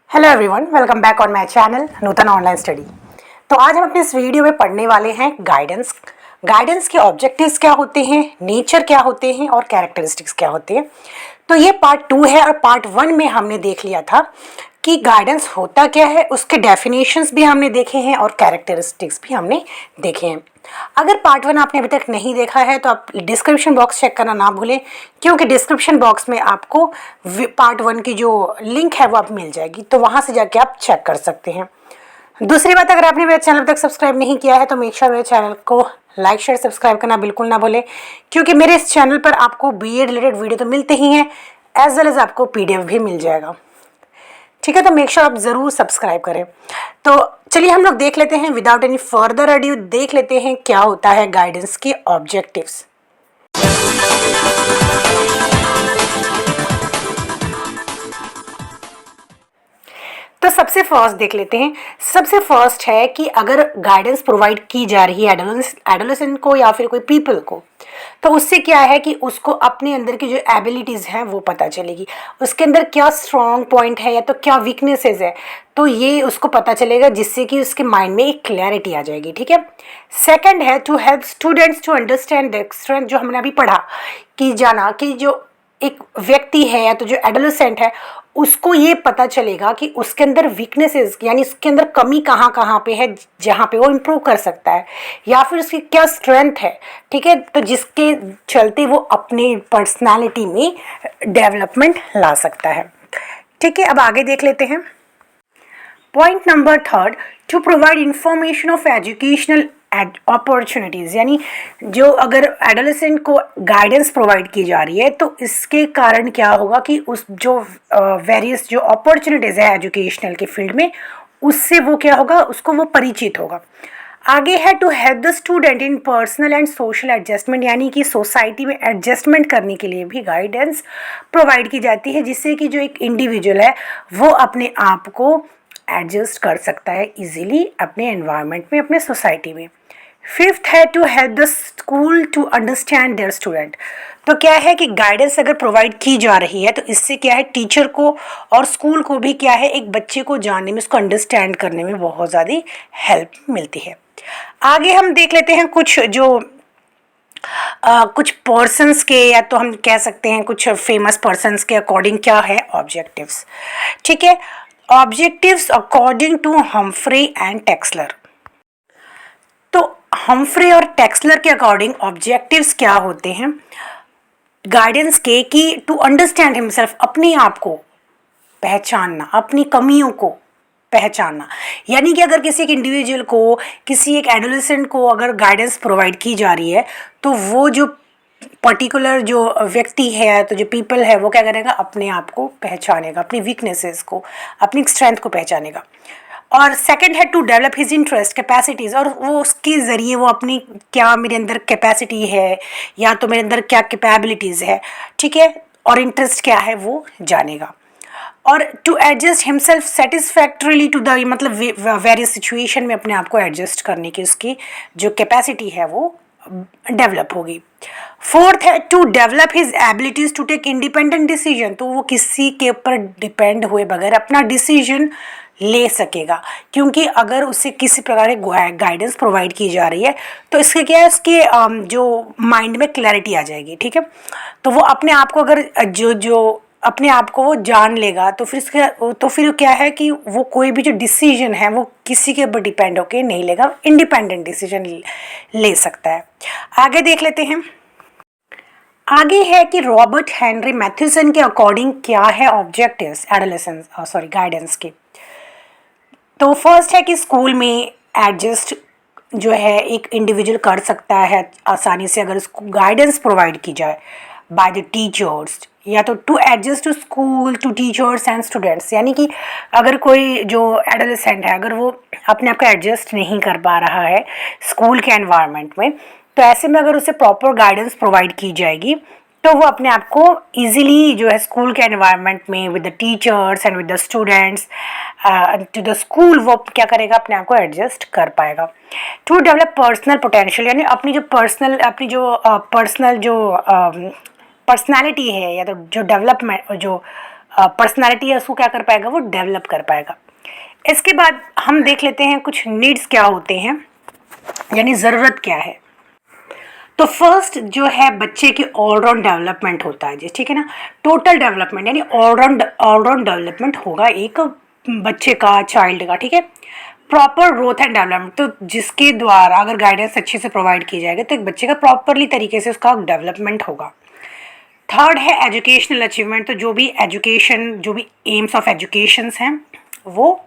Hello everyone, welcome back on my channel Nutan online study. तो आज हम अपने इस वीडियो में पढ़ने वाले हैं गाइडेंस के ऑब्जेक्टिव्स क्या होते हैं, नेचर क्या होते हैं और कैरेक्टरिस्टिक्स क्या होते हैं। तो ये पार्ट 2 है और पार्ट 1 में हमने देख लिया था कि गाइडेंस होता क्या है, उसके डेफिनेशंस भी हमने देखे हैं और कैरेक्टरिस्टिक्स भी हमने देखे हैं। अगर पार्ट 1 आपने अभी तक नहीं देखा है तो आप डिस्क्रिप्शन बॉक्स चेक करना ना भूलें, क्योंकि डिस्क्रिप्शन बॉक्स में आपको पार्ट 1 की जो लिंक है वो आप मिल जाएगी, तो वहाँ से जाके आप चेक कर सकते हैं। दूसरी बात, अगर आपने मेरे चैनल तक सब्सक्राइब नहीं किया है तो मेक श्योर मेरे चैनल को लाइक शेयर सब्सक्राइब करना बिल्कुल ना भूलें, क्योंकि मेरे इस चैनल पर आपको बीए रिलेटेड वीडियो तो मिलते ही हैं, एज वेल एज आपको पीडीएफ भी मिल जाएगा। ठीक है, तो मेक श्योर आप ज़रूर सब्सक्राइब करें। तो चलिए हम लोग देख लेते हैं, विदाउट एनी फर्दर अड्यू देख लेते हैं क्या होता है गाइडेंस के ऑब्जेक्टिव्स। तो सबसे फर्स्ट देख लेते हैं। सबसे फर्स्ट है कि अगर गाइडेंस प्रोवाइड की जा रही है एडोलेसेंट को या फिर कोई पीपल को, तो उससे क्या है कि उसको अपने अंदर की जो एबिलिटीज़ हैं वो पता चलेगी, उसके अंदर क्या स्ट्रॉन्ग पॉइंट है या तो क्या वीकनेसेस है, तो ये उसको पता चलेगा, जिससे कि उसके माइंड में एक क्लैरिटी आ जाएगी। ठीक है। सेकंड है to help students to understand the strength, जो हमने अभी पढ़ा कि जाना कि जो एक व्यक्ति है या तो जो एडोलेसेंट है उसको ये पता चलेगा कि उसके अंदर वीकनेसेस यानी उसके अंदर कमी कहाँ कहाँ पे है, जहाँ पे वो इम्प्रूव कर सकता है, या फिर उसकी क्या स्ट्रेंथ है। ठीक है, तो जिसके चलते वो अपने पर्सनालिटी में डेवलपमेंट ला सकता है। ठीक है, अब आगे देख लेते हैं। Point number third, to provide information of educational opportunities, यानी जो अगर एडोलेसेंट को गाइडेंस प्रोवाइड की जा रही है तो इसके कारण क्या होगा कि उस जो वेरियस जो अपॉर्चुनिटीज़ है एजुकेशनल के फील्ड में, उससे वो क्या होगा, उसको वो परिचित होगा। आगे है to help the student in personal and social adjustment, यानी कि सोसाइटी में एडजस्टमेंट करने के लिए भी गाइडेंस प्रोवाइड की जाती है, जिससे कि जो एक इंडिविजुअल है वो अपने आप को एडजस्ट कर सकता है इजीली अपने एनवायरनमेंट में, अपने सोसाइटी में। फिफ्थ है to help the school to understand their student. तो क्या है कि गाइडेंस अगर प्रोवाइड की जा रही है तो इससे क्या है, टीचर को और स्कूल को भी क्या है, एक बच्चे को जानने में, उसको अंडरस्टैंड करने में बहुत ज़्यादा हेल्प मिलती है। आगे हम देख लेते हैं कुछ जो कुछ पर्सन्स के, या तो हम कह सकते हैं कुछ फेमस पर्सन्स के अकॉर्डिंग क्या है ऑब्जेक्टिव्स। ठीक है, objectives according to Humphrey and Texler. तो हम्फ्रे और टेक्सलर के अकॉर्डिंग ऑब्जेक्टिव्स क्या होते हैं गाइडेंस के, कि टू अंडरस्टैंड हिमसेल्फ, अपने आप को पहचानना, अपनी कमियों को पहचानना। यानी कि अगर किसी एक इंडिविजुअल को, किसी एक एडोलेसेंट को अगर गाइडेंस प्रोवाइड की जा रही है तो वो जो पर्टिकुलर जो व्यक्ति है, तो जो पीपल है, वो क्या करेगा, अपने आप को पहचानेगा, अपनी वीकनेसेस को, अपनी स्ट्रेंथ को पहचानेगा। और सेकंड है to develop his interest capacities, और वो उसके ज़रिए वो अपनी क्या मेरे अंदर कैपेसिटी है या तो मेरे अंदर क्या कैपेबिलिटीज़ है, ठीक है, और इंटरेस्ट क्या है वो जानेगा। और to adjust himself satisfactorily to the, मतलब वेरियस सिचुएशन में अपने आप को एडजस्ट करने की उसकी जो कैपेसिटी है वो डेवलप होगी। फोर्थ है to develop his abilities to take independent decision, तो वो किसी के ऊपर डिपेंड हुए बगैर अपना डिसीजन ले सकेगा, क्योंकि अगर उसे किसी प्रकार की गाइडेंस प्रोवाइड की जा रही है तो इसके क्या है, उसके जो माइंड में क्लैरिटी आ जाएगी। ठीक है, तो वो अपने आप को अगर जो अपने आप को वो जान लेगा तो फिर क्या है कि वो कोई भी जो डिसीजन है वो किसी के ऊपर डिपेंड होके नहीं लेगा, इंडिपेंडेंट डिसीजन ले सकता है। आगे देख लेते हैं। आगे है कि रॉबर्ट हेनरी मैथ्यूसन के अकॉर्डिंग क्या है ऑब्जेक्टिव्स गाइडेंस के। तो फर्स्ट है कि स्कूल में एडजस्ट जो है एक इंडिविजुअल कर सकता है आसानी से अगर उसको गाइडेंस प्रोवाइड की जाए बाय द टीचर्स, या तो to adjust to school to teachers and students, यानी कि अगर कोई जो एडोलेसेंट है अगर वो अपने आप को एडजस्ट नहीं कर पा रहा है स्कूल के एनवायरनमेंट में, तो ऐसे में अगर उसे प्रॉपर गाइडेंस प्रोवाइड की जाएगी तो वो अपने आप को ईजिली जो है स्कूल के एनवायरनमेंट में with the teachers and with the students to the school वो क्या करेगा, अपने आप को एडजस्ट कर पाएगा। टू डेवलप पर्सनल पोटेंशियल, यानी अपनी जो पर्सनल जो पर्सनालिटी है या तो जो डेवलपमेंट जो पर्सनालिटी है उसको क्या कर पाएगा, वो डेवलप कर पाएगा। इसके बाद हम देख लेते हैं कुछ नीड्स क्या होते हैं, यानी ज़रूरत क्या है। तो फर्स्ट जो है बच्चे की ऑलराउंड डेवलपमेंट होता है जी, ठीक है ना। टोटल डेवलपमेंट यानी ऑलराउंड डेवलपमेंट होगा एक बच्चे का, चाइल्ड का, ठीक है। प्रॉपर ग्रोथ एंड डेवलपमेंट, तो जिसके द्वारा अगर गाइडेंस अच्छे से प्रोवाइड की जाएगी तो एक बच्चे का प्रॉपरली तरीके से उसका डेवलपमेंट होगा। थर्ड है एजुकेशनल अचीवमेंट, तो जो भी एजुकेशन, जो भी एम्स ऑफ एजुकेशंस हैं वो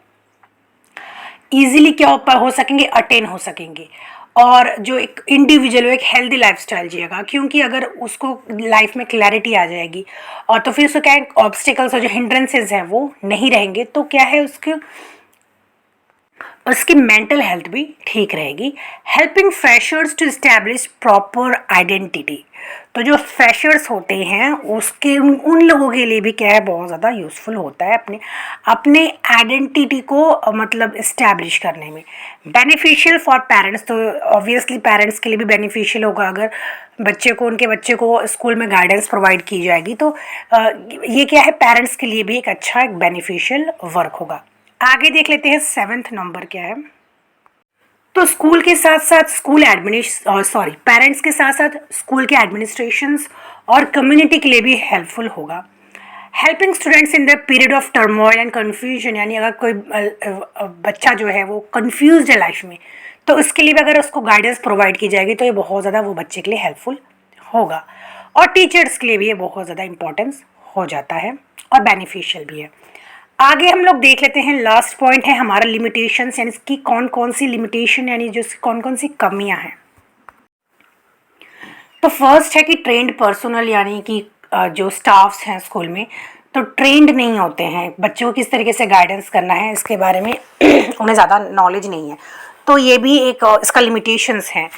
ईजिली क्या हो सकेंगे, अटेन हो सकेंगे। और जो एक इंडिविजुअल एक हेल्दी लाइफस्टाइल जिएगा, क्योंकि अगर उसको लाइफ में क्लैरिटी आ जाएगी और तो फिर उसको क्या है, ऑब्स्टिकल्स और जो हिंड्रेंसेज हैं वो नहीं रहेंगे, तो क्या है उसकी मेंटल हेल्थ भी ठीक रहेगी। Helping freshers to establish proper identity, तो जो फ्रेशर्स होते हैं उसके उन लोगों के लिए भी क्या है, बहुत ज़्यादा यूज़फुल होता है अपने आइडेंटिटी को मतलब इस्टेब्लिश करने में। बेनिफिशियल फॉर पेरेंट्स, तो ऑब्वियसली पेरेंट्स के लिए भी बेनिफिशियल होगा अगर उनके बच्चे को स्कूल में गाइडेंस प्रोवाइड की जाएगी, तो ये क्या है, पेरेंट्स के लिए भी एक अच्छा एक बेनिफिशियल वर्क होगा। आगे देख लेते हैं 7th नंबर क्या है। तो स्कूल के साथ साथ पेरेंट्स के साथ साथ स्कूल के एडमिनिस्ट्रेशंस और कम्युनिटी के लिए भी हेल्पफुल होगा। Helping students in the period of turmoil and confusion, यानी अगर कोई बच्चा जो है वो कन्फ्यूज है लाइफ में, तो उसके लिए भी अगर उसको गाइडेंस प्रोवाइड की जाएगी तो ये बहुत ज़्यादा वो बच्चे के लिए हेल्पफुल होगा। और टीचर्स के लिए भी ये बहुत ज़्यादा इंपॉर्टेंस हो जाता है और बेनिफिशियल भी है। आगे हम लोग देख लेते हैं, लास्ट पॉइंट है हमारा लिमिटेशंस, यानी इसकी कौन कौन सी लिमिटेशन यानी जो कौन कौन सी कमियां हैं। तो फर्स्ट है कि ट्रेंड पर्सनल, यानी कि जो स्टाफ्स हैं स्कूल में तो ट्रेंड नहीं होते हैं, बच्चों को किस तरीके से गाइडेंस करना है इसके बारे में उन्हें ज़्यादा नॉलेज नहीं है, तो ये भी एक इसका लिमिटेशंस हैं।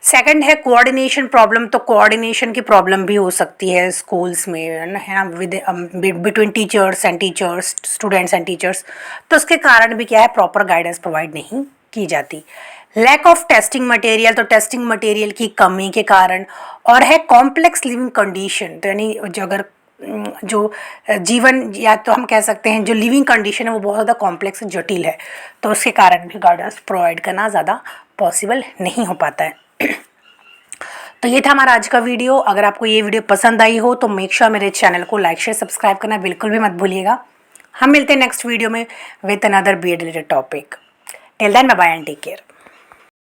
सेकंड है कोऑर्डिनेशन प्रॉब्लम, तो कोऑर्डिनेशन की प्रॉब्लम भी हो सकती है स्कूल्स में, है ना, with between teachers, students and teachers, तो उसके कारण भी क्या है, प्रॉपर गाइडेंस प्रोवाइड नहीं की जाती। लैक ऑफ टेस्टिंग मटेरियल, तो टेस्टिंग मटेरियल की कमी के कारण। और है कॉम्प्लेक्स लिविंग कंडीशन, तो यानी जो जीवन, या तो हम कह सकते हैं जो लिविंग कंडीशन है वो बहुत ज़्यादा कॉम्प्लेक्स जटिल है, तो उसके कारण भी गाइडेंस प्रोवाइड करना ज़्यादा पॉसिबल नहीं हो पाता है। तो ये था हमारा आज का वीडियो। अगर आपको ये वीडियो पसंद आई हो तो मेक श्योर मेरे चैनल को लाइक शेयर सब्सक्राइब करना बिल्कुल भी मत भूलिएगा। हम मिलते हैं नेक्स्ट वीडियो में with another BEd related topic. Till then bye bye and take care.